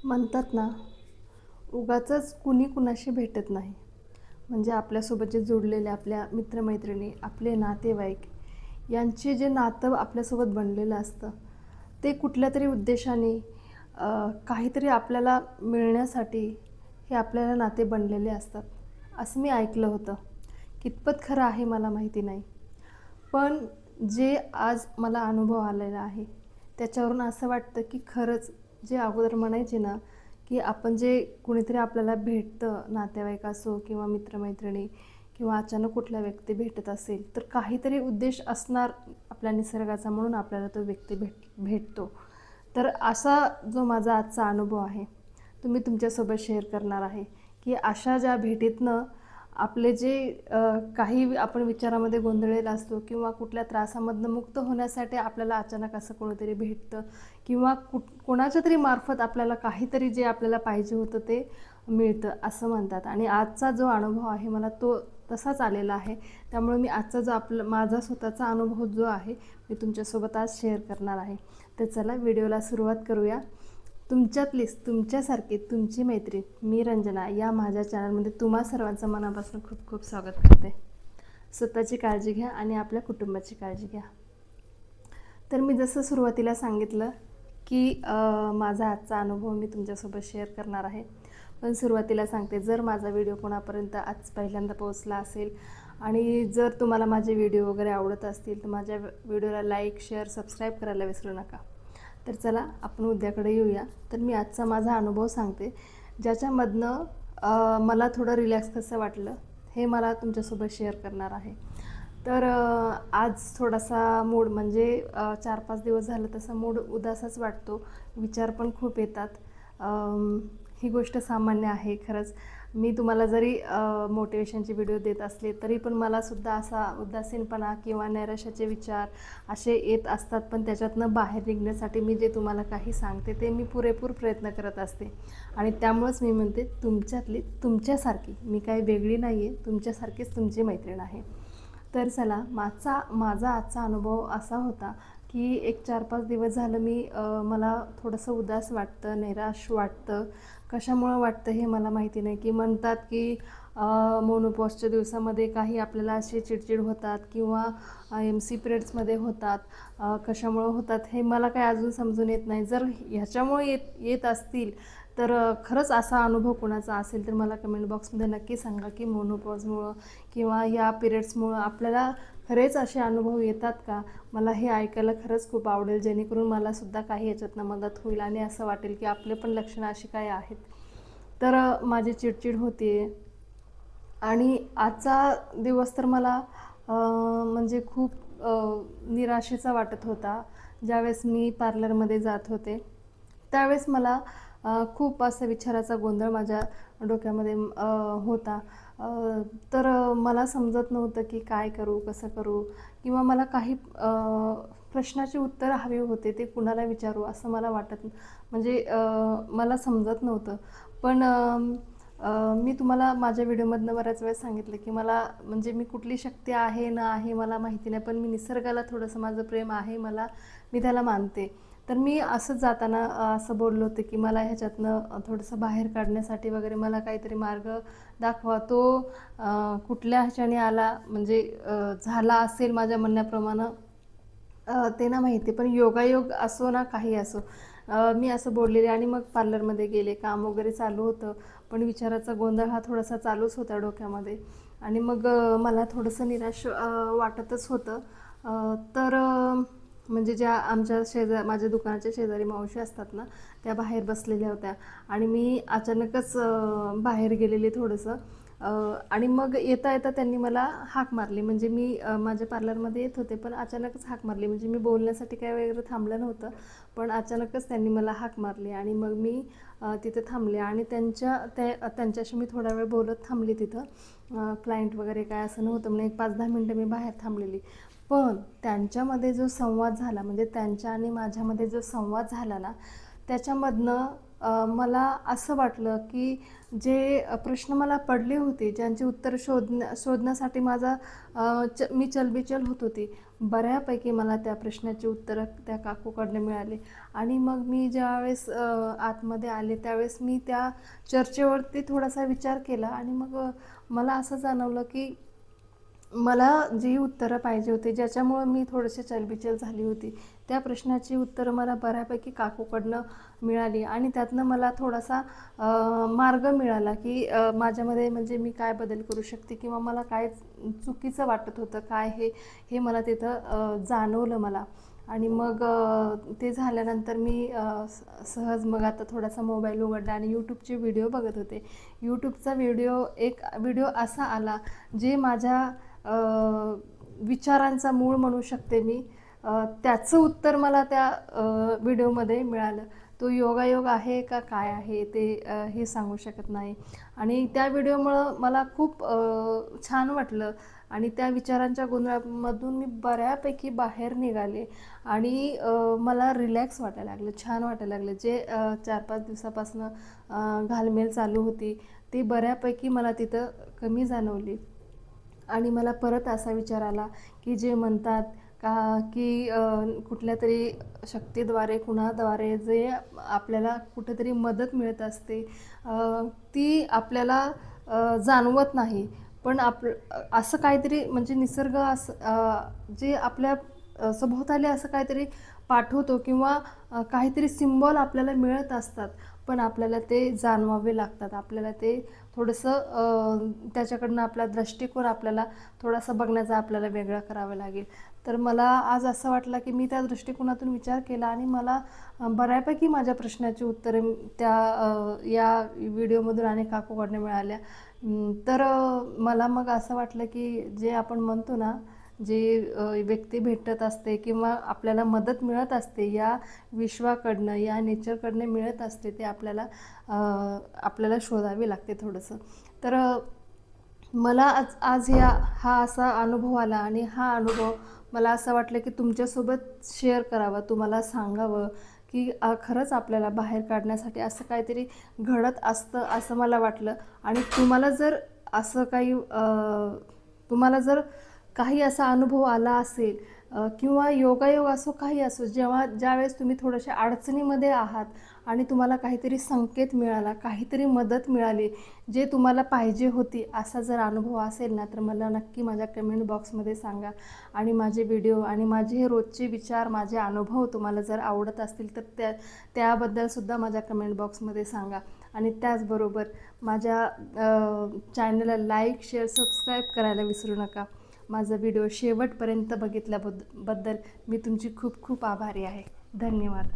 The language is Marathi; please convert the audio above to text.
म्हणतात ना, उगाचच कुणी कुणाशी भेटत नाही. म्हणजे आपल्यासोबत जे जोडलेले आपल्या मित्रमैत्रिणी, आपले नातेवाईक यांचे जे नातं आपल्यासोबत बनलेलं असतं, ते कुठल्यातरी उद्देशाने काहीतरी आपल्याला मिळण्यासाठी हे आपल्याला नाते बनलेले असतात, असं मी ऐकलं होतं. कितपत खरं आहे मला माहिती नाही. पण जे आज मला अनुभव आलेला आहे, त्याच्यावरून असं वाटतं की खरंच जे अगोदर म्हणायचे ना, की आपण जे कुणीतरी आपल्याला भेटतं, नातेवाईक असो किंवा मित्रमैत्रिणी किंवा अचानक कुठला व्यक्ती भेटत असेल, तर काहीतरी उद्देश असणार आपल्या निसर्गाचा, म्हणून आपल्याला तो व्यक्ती भेटतो. तर असा जो माझा आजचा अनुभव आहे, तो मी तुमच्यासोबत शेअर करणार आहे, की अशा ज्या भेटीतनं आपले जे काही आपण विचारामध्ये गोंधळलेला असतो किंवा कुठल्या त्रासामधनं मुक्त होण्यासाठी आपल्याला अचानक असं कोणीतरी भेटतं किंवा कोणाच्या तरी मार्फत आपल्याला काहीतरी जे आपल्याला पाहिजे होतं ते मिळतं असं म्हणतात. आणि आजचा जो अनुभव आहे मला तो तसाच आलेला आहे. त्यामुळे मी आजचा जो माझा स्वतःचा अनुभव जो आहे मी तुमच्यासोबत आज शेअर करणार आहे. तर चला व्हिडिओला सुरुवात करूया. तुमच्यातलीच तुमच्यासारखी तुमची मैत्रीण मी रंजना या माझ्या चॅनलमध्ये तुम्हा सर्वांचं मनापासून खूप खूप स्वागत करते. स्वतःची काळजी घ्या आणि आपल्या कुटुंबाची काळजी घ्या. तर मी जसं सुरुवातीला सांगितलं की माझा आजचा अनुभव मी तुमच्यासोबत शेअर करणार आहे. पण सुरुवातीला सांगते, जर माझा व्हिडिओ कोणापर्यंत आज पहिल्यांदा पोहोचला असेल आणि जर तुम्हाला माझे व्हिडिओ वगैरे आवडत असतील तर माझ्या व्हिडिओला लाईक, शेअर, सबस्क्राईब करायला विसरू नका. तर चला आपण उद्याकडे येऊया. तर मी आजचा माझा अनुभव सांगते, ज्याच्यामधनं मला थोडं रिलॅक्स कसं वाटलं हे मला तुमच्यासोबत शेअर करणार आहे. तर आज थोडासा मूड म्हणजे 4-5 दिवस झालं तसा मूड उदासच वाटतो. विचार पण खूप येतात. ही गोष्ट सामान्य आहे खरंच. मी तुम्हाला जरी मोटिवेशनचे व्हिडिओ देत असले तरी पण मलासुद्धा असा उदासीनपणा किंवा नैराश्याचे विचार असे येत असतात. पण त्याच्यातनं बाहेर निघण्यासाठी मी जे तुम्हाला काही सांगते ते मी पुरेपूर प्रयत्न करत असते. आणि त्यामुळंच मी म्हणते, तुमच्यातली तुमच्यासारखी मी काही वेगळी नाही आहे, तुमच्यासारखीच तुमची मैत्रीण आहे. तर चला, माझा आजचा अनुभव असा होता की एक 4-5 दिवस झालं मला थोडंसं उदास वाटतं, निराश वाटतं. कशामुळं वाटतं हे मला माहिती नाही. की म्हणतात की मोनोपॉजच्या दिवसामध्ये काही आपल्याला अशी चिडचिड होतात किंवा MC पिरियड्समध्ये होतात. कशामुळं होतात हे मला काही अजून समजून येत नाही. जर ह्याच्यामुळे येत असतील तर खरंच असा अनुभव कोणाचा असेल तर मला कमेंट बॉक्समध्ये नक्की सांगा की मोनोपॉजमुळं किंवा या पिरियड्समुळं आपल्याला खरेच असे अनुभव येतात का? मला हे ऐकायला खरंच खूप आवडेल, जेणेकरून मलासुद्धा काही याच्यातनं मदत होईल आणि असं वाटेल की आपले पण लक्षणं अशी काही आहेत. तर माझी चिडचिड होते आहे आणि आजचा दिवस तर मला म्हणजे खूप निराशेचा वाटत होता. ज्यावेळेस मी पार्लरमध्ये जात होते त्यावेळेस मला खूप असा विचाराचा गोंधळ माझ्या डोक्यामध्ये होता. तर मला समजत नव्हतं की काय करू, कसं करू किंवा मला काही प्रश्नाची उत्तरं हवी होते, ते कुणाला विचारू असं मला म्हणजे मला समजत नव्हतं. पण मी तुम्हाला माझ्या व्हिडिओमधनं बऱ्याच वेळेस सांगितलं की मला म्हणजे मी कुठली शक्ती आहे ना आहे मला माहिती नाही, पण मी निसर्गाला थोडंसं माझं प्रेम आहे, मी त्याला मानते. तर मी असंच जाताना असं बोललो होते की मला ह्याच्यातनं थोडंसं बाहेर काढण्यासाठी वगैरे मला काहीतरी मार्ग दाखवा. तो कुठल्या ह्याच्याने आला म्हणजे झाला असेल माझ्या म्हणण्याप्रमाणे ते ना माहिती, पण योगायोग असो ना काही असो, मी असं बोललेले आणि मग पार्लरमध्ये गेले. काम वगैरे चालू होतं, पण विचाराचा गोंधळ हा थोडासा चालूच होता डोक्यामध्ये. आणि मग मला थोडंसं निराश वाटतच होतं. तर म्हणजे ज्या आमच्या माझ्या दुकानाच्या शेजारी मावशी असतात ना, त्या बाहेर बसलेल्या होत्या आणि मी अचानकच बाहेर गेलेले थोडंसं. आणि मग येता येता त्यांनी मला हाक मारली. म्हणजे मी माझ्या पार्लरमध्ये येत होते, पण अचानकच हाक मारली. म्हणजे मी बोलण्यासाठी काय वगैरे थांबलं नव्हतं, पण अचानकच त्यांनी मला हाक मारली आणि मग मी तिथे थांबले आणि त्यांच्याशी मी थोडा वेळ बोलत थांबले तिथं. क्लायंट वगैरे काय असं नव्हतं, म्हणून एक 5-10 मिनटं मी बाहेर थांबलेली. पण त्यांच्यामध्ये जो संवाद झाला, म्हणजे त्यांच्या आणि माझ्यामध्ये जो संवाद झाला ना, त्याच्यामधनं मला असं वाटलं की जे प्रश्न मला पडले होते, ज्यांची उत्तर शोधण्यासाठी मी चलबिचल होत होती, बऱ्यापैकी मला त्या प्रश्नाची उत्तरं त्या काकूकडनं मिळाली. आणि मग मी ज्यावेळेस आतमध्ये आले, त्यावेळेस मी त्या चर्चेवरती थोडासा विचार केला आणि मग मला असं जाणवलं की मला जी उत्तरं पाहिजे होती, ज्याच्यामुळं मी थोडेसे चलबिचल झाली होती, त्या प्रश्नाची उत्तरं मला बऱ्यापैकी काकूकडनं मिळाली. आणि त्यातनं मला थोडासा मार्ग मिळाला की माझ्यामध्ये म्हणजे मी काय बदल करू शकते किंवा मला काय चुकीचं वाटत होतं काय हे मला तिथं जाणवलं मला. आणि मग ते झाल्यानंतर मी सहज मग आता थोडासा मोबाईल उघडला आणि यूट्यूबचे व्हिडिओ बघत होते. यूट्यूबचा एक व्हिडिओ असा आला जे माझ्या विचारांचा मूळ म्हणू शकते मी. त्याचं उत्तर मला त्या व्हिडिओमध्ये मिळालं. तो योगायोग आहे का काय आहे ते हे सांगू शकत नाही. आणि त्या व्हिडिओमुळं मला खूप छान वाटलं आणि त्या विचारांच्या गोंधळामधून मी बऱ्यापैकी बाहेर निघाले आणि मला रिलॅक्स वाटायला लागलं, छान वाटायला लागलं. जे 4-5 दिवसापासून घालमेल चालू होती ती बऱ्यापैकी मला तिथं कमी जाणवली. आणि मला परत असा विचार आला की जे म्हणतात की कुठल्या तरी शक्तीद्वारे कुणाद्वारे जे आपल्याला कुठेतरी मदत मिळत असते, ती आपल्याला जाणवत नाही. पण असं काहीतरी म्हणजे निसर्ग जे आपल्या सभोवताली असं काहीतरी पाठवतो किंवा काहीतरी सिम्बॉल आपल्याला मिळत असतात, पण आपल्याला ते जाणवावे लागतात. आपल्याला ते थोडंसं त्याच्याकडनं आपला दृष्टिकोन आपल्याला थोडासा बघण्याचा आपल्याला वेगळा करावा लागेल. तर मला आज असं वाटलं की मी त्या दृष्टिकोनातून विचार केला आणि मला बऱ्यापैकी माझ्या प्रश्नाची उत्तरे या व्हिडिओमधून आणि काकूकडनं मिळाल्या. तर मला मग असं वाटलं की जे आपण म्हणतो ना, जे व्यक्ती भेटत असते किंवा आपल्याला मदत मिळत असते या विश्वाकडनं, या नेचरकडनं मिळत असते, ते आपल्याला शोधावे लागते थोडंसं. तर मला आज हा असा अनुभव आला आणि हा अनुभव मला असं वाटलं की तुमच्यासोबत शेअर करावा, तुम्हाला सांगावं की खरंच आपल्याला बाहेर काढण्यासाठी असं काहीतरी घडत असतं असं मला वाटलं. आणि तुम्हाला जर काही असा अनुभव आला असेल किंवा योगायोग असो काही असो, ज्यावेळेस तुम्ही थोड्याशा अडचणीमध्ये आहात आणि तुम्हाला काहीतरी संकेत मिळाला, काहीतरी मदत मिळाली, जे तुम्हाला पाहिजे होती, असा जर अनुभव असेल ना, तर मला नक्की माझ्या कमेंट बॉक्समध्ये सांगा. आणि माझे व्हिडिओ आणि माझे हे रोजचे विचार, माझे अनुभव तुम्हाला जर आवडत असतील तर त्याबद्दलसुद्धा माझ्या कमेंट बॉक्समध्ये सांगा. आणि त्याचबरोबर माझ्या चॅनलला लाईक, शेअर, सबस्क्राईब करायला विसरू नका. माझा व्हिडिओ शेवटपर्यंत बघितल्याबद्दल मी तुमची खूप खूप आभारी आहे. धन्यवाद.